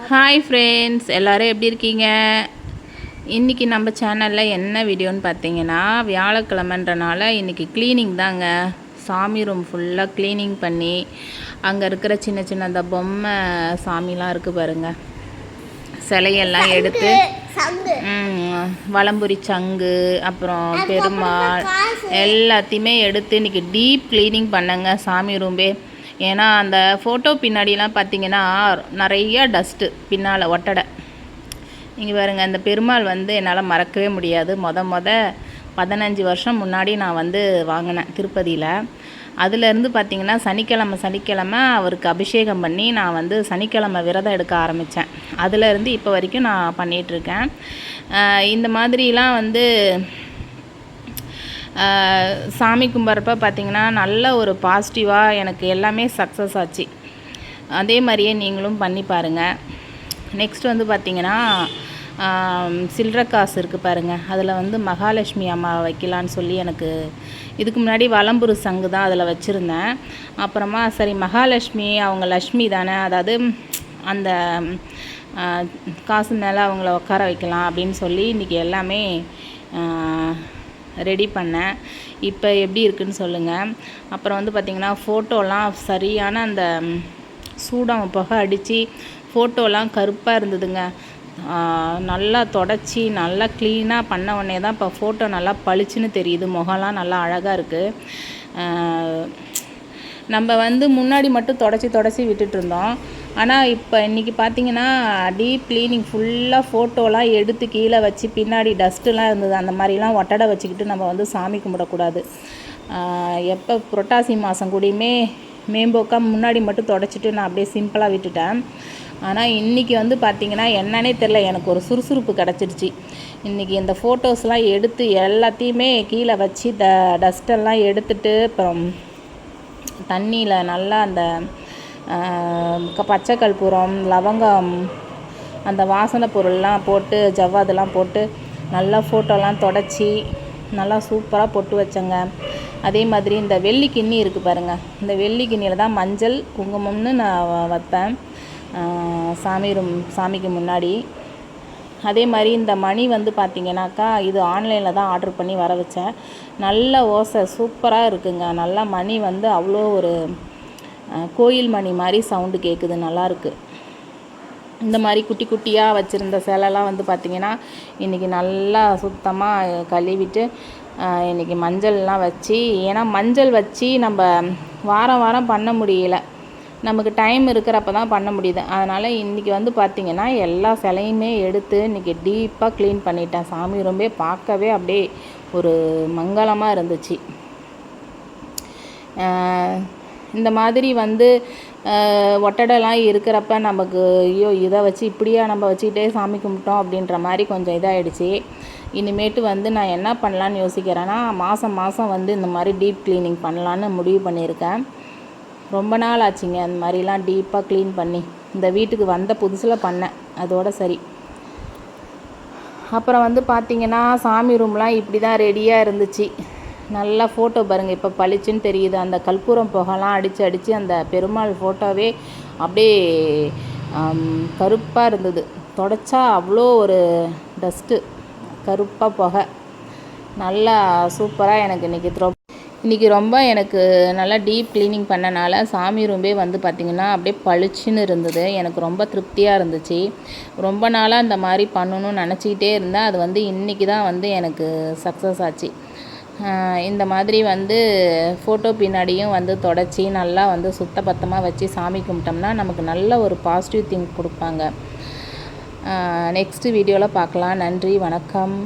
Hi friends, எல்லோரும் எப்படி இருக்கீங்க? இன்றைக்கி நம்ம சேனலில் என்ன வீடியோன்னு பார்த்தீங்கன்னா, வியாழக்கிழமைன்றனால இன்றைக்கி க்ளீனிங் தாங்க. சாமி ரூம் ஃபுல்லாக க்ளீனிங் பண்ணி அங்கே இருக்கிற சின்ன சின்ன அந்த பொம்மை சாமிலாம் இருக்குது பாருங்கள், சிலையெல்லாம் எடுத்து வலம்புரி சங்கு அப்புறம் பெருமாள் எல்லாத்தையுமே எடுத்து இன்றைக்கி டீப் க்ளீனிங் பண்ணங்க சாமி ரூம்பே. ஏன்னா அந்த ஃபோட்டோ பின்னாடிலாம் பார்த்திங்கன்னா நிறைய டஸ்ட்டு பின்னால் ஒட்டடை. இங்கே பாருங்கள், அந்த பெருமாள் வந்து என்னால் மறக்கவே முடியாது. 15 வருஷம் முன்னாடி நான் வந்து வாங்கினேன் திருப்பதியில். அதுலேருந்து பார்த்திங்கன்னா சனிக்கிழமை அவருக்கு அபிஷேகம் பண்ணி நான் வந்து சனிக்கிழமை விரதம் எடுக்க ஆரம்பித்தேன். அதுலேருந்து இப்போ வரைக்கும் நான் பண்ணிகிட்ருக்கேன். இந்த மாதிரிலாம் வந்து சாமி கும்பிட்றப்ப பார்த்திங்கன்னா நல்ல ஒரு பாசிட்டிவாக எனக்கு எல்லாமே சக்ஸஸ் ஆச்சு. அதே மாதிரியே நீங்களும் பண்ணி பாருங்கள். நெக்ஸ்ட் வந்து பார்த்திங்கன்னா சில்லற காசு இருக்குது பாருங்கள், அதில் வந்து மகாலட்சுமி அம்மா வைக்கலான்னு சொல்லி எனக்கு இதுக்கு முன்னாடி வலம்புரு சங்கு தான் அதில் வச்சுருந்தேன். அப்புறமா சரி மகாலட்சுமி அவங்க லக்ஷ்மி தானே, அதாவது அந்த காசு மேலே அவங்கள உட்கார வைக்கலாம் அப்படின்னு சொல்லி இன்றைக்கி எல்லாமே ரெடி பண்ணேன். இப்போ எப்படி இருக்குதுன்னு சொல்லுங்கள். அப்புறம் வந்து பார்த்திங்கன்னா ஃபோட்டோலாம் சரியான அந்த சூடம் புகை அடித்து ஃபோட்டோலாம் கருப்பாக இருந்ததுங்க. நல்லா தொடச்சி நல்லா க்ளீனாக பண்ண உடனே தான் இப்போ ஃபோட்டோ நல்லா பளிச்சுன்னு தெரியுது. முகம்லாம் நல்லா அழகாக இருக்குது. நம்ம வந்து முன்னாடி மட்டும் தொடச்சி விட்டுட்டு இருந்தோம். ஆனால் இப்போ இன்றைக்கி பார்த்திங்கன்னா டீப் க்ளீனிங் ஃபுல்லாக ஃபோட்டோலாம் எடுத்து கீழே வச்சு பின்னாடி டஸ்ட்டுலாம் இருந்தது. அந்த மாதிரிலாம் ஒட்டடை வச்சுக்கிட்டு நம்ம வந்து சாமி கும்பிடக்கூடாது. எப்போ புரட்டாசி மாதம் கூடயுமே மேம்போக்கா முன்னாடி மட்டும் தொடச்சிட்டு நான் அப்படியே சிம்பிளாக விட்டுட்டேன். ஆனால் இன்றைக்கி வந்து பார்த்திங்கன்னா என்னன்னே தெரில, எனக்கு ஒரு சுறுசுறுப்பு கிடச்சிருச்சு. இன்றைக்கி இந்த ஃபோட்டோஸ்லாம் எடுத்து எல்லாத்தையுமே கீழே வச்சு டஸ்ட்டெல்லாம் எடுத்துட்டு அப்புறம் தண்ணியில் நல்லா அந்த பச்சை கற்பூரம் லவங்கம் அந்த வாசனை பொருள்லாம் போட்டு ஜவ்வாதெல்லாம் போட்டு நல்லா ஃபோட்டோலாம் தொடச்சி நல்லா சூப்பராக பொட்டு வச்சேங்க. அதே மாதிரி இந்த வெள்ளி கிண்ணி இருக்குது பாருங்கள், இந்த வெள்ளி கிண்ணியில் தான் மஞ்சள் குங்குமம்னு நான் வைப்பேன் சாமிக்கு முன்னாடி. அதே மாதிரி இந்த மணி வந்து பார்த்திங்கனாக்கா இது ஆன்லைனில் தான் ஆர்டர் பண்ணி வர வச்சேன். நல்ல ஓசை சூப்பராக இருக்குங்க. நல்லா மணி வந்து அவ்வளோ ஒரு கோயில் மணி மாதிரி சவுண்டு கேட்குது, நல்லாயிருக்கு. இந்த மாதிரி குட்டி குட்டியாக வச்சுருந்த சிலைலாம் வந்து பார்த்திங்கன்னா இன்றைக்கி நல்லா சுத்தமாக கழுவிட்டு இன்றைக்கி மஞ்சள்லாம் வச்சு, ஏன்னா மஞ்சள் வச்சு நம்ம வாரம் பண்ண முடியல, நமக்கு டைம் இருக்கிறப்ப தான் பண்ண முடியுது. அதனால் இன்றைக்கி வந்து பார்த்திங்கன்னா எல்லா சிலையுமே எடுத்து இன்றைக்கி டீப்பாக க்ளீன் பண்ணிட்டேன். சாமி ரொம்ப பார்க்கவே அப்படியே ஒரு மங்களமாக இருந்துச்சு. இந்த மாதிரி வந்து ஒட்டடைலாம் இருக்கிறப்ப நமக்கு ஐயோ இதை வச்சு இப்படியா நம்ம வச்சுக்கிட்டே சாமி கும்பிட்டோம் அப்படின்ற மாதிரி கொஞ்சம் இதாகிடுச்சு. இனிமேட்டு வந்து நான் என்ன பண்ணலான்னு யோசிக்கிறேன்னா மாதம் வந்து இந்த மாதிரி டீப் க்ளீனிங் பண்ணலான்னு முடிவு பண்ணியிருக்கேன். ரொம்ப நாள் ஆச்சுங்க அந்த மாதிரிலாம் டீப்பாக க்ளீன் பண்ணி. இந்த வீட்டுக்கு வந்த புதுசில் பண்ணேன், அதோட சரி. அப்புறம் வந்து பார்த்திங்கன்னா சாமி ரூம்லாம் இப்படி தான் ரெடியாக இருந்துச்சு. நல்லா ஃபோட்டோ பாருங்கள், இப்போ பளிச்சுன்னு தெரியுது. அந்த கற்பூரம் புகைலாம் அடித்து அந்த பெருமாள் ஃபோட்டோவே அப்படியே கருப்பாக இருந்தது. தொடச்சா அவ்வளோ ஒரு டஸ்ட்டு கருப்பாக புகை. நல்லா சூப்பராக எனக்கு இன்றைக்கி ரொம்ப எனக்கு நல்லா டீப் க்ளீனிங் பண்ணனால சாமி ரூம்பே வந்து பார்த்திங்கன்னா அப்படியே பளிச்சுன்னு இருந்தது. எனக்கு ரொம்ப திருப்தியாக இருந்துச்சு. ரொம்ப நாளாக இந்த மாதிரி பண்ணணும்னு நினச்சிக்கிட்டே இருந்தேன். அது வந்து இன்றைக்கி தான் வந்து எனக்கு சக்ஸஸ் ஆச்சு. இந்த மாதிரி வந்து ஃபோட்டோ பின்னாடியும் வந்து தொடச்சி நல்லா வந்து சுத்தபத்தமாக வச்சு சாமி கும்பிட்டோம்னா நமக்கு நல்ல ஒரு பாசிட்டிவ் திங்க் கொடுப்பாங்க. நெக்ஸ்ட்டு வீடியோவில் பார்க்கலாம். நன்றி, வணக்கம்.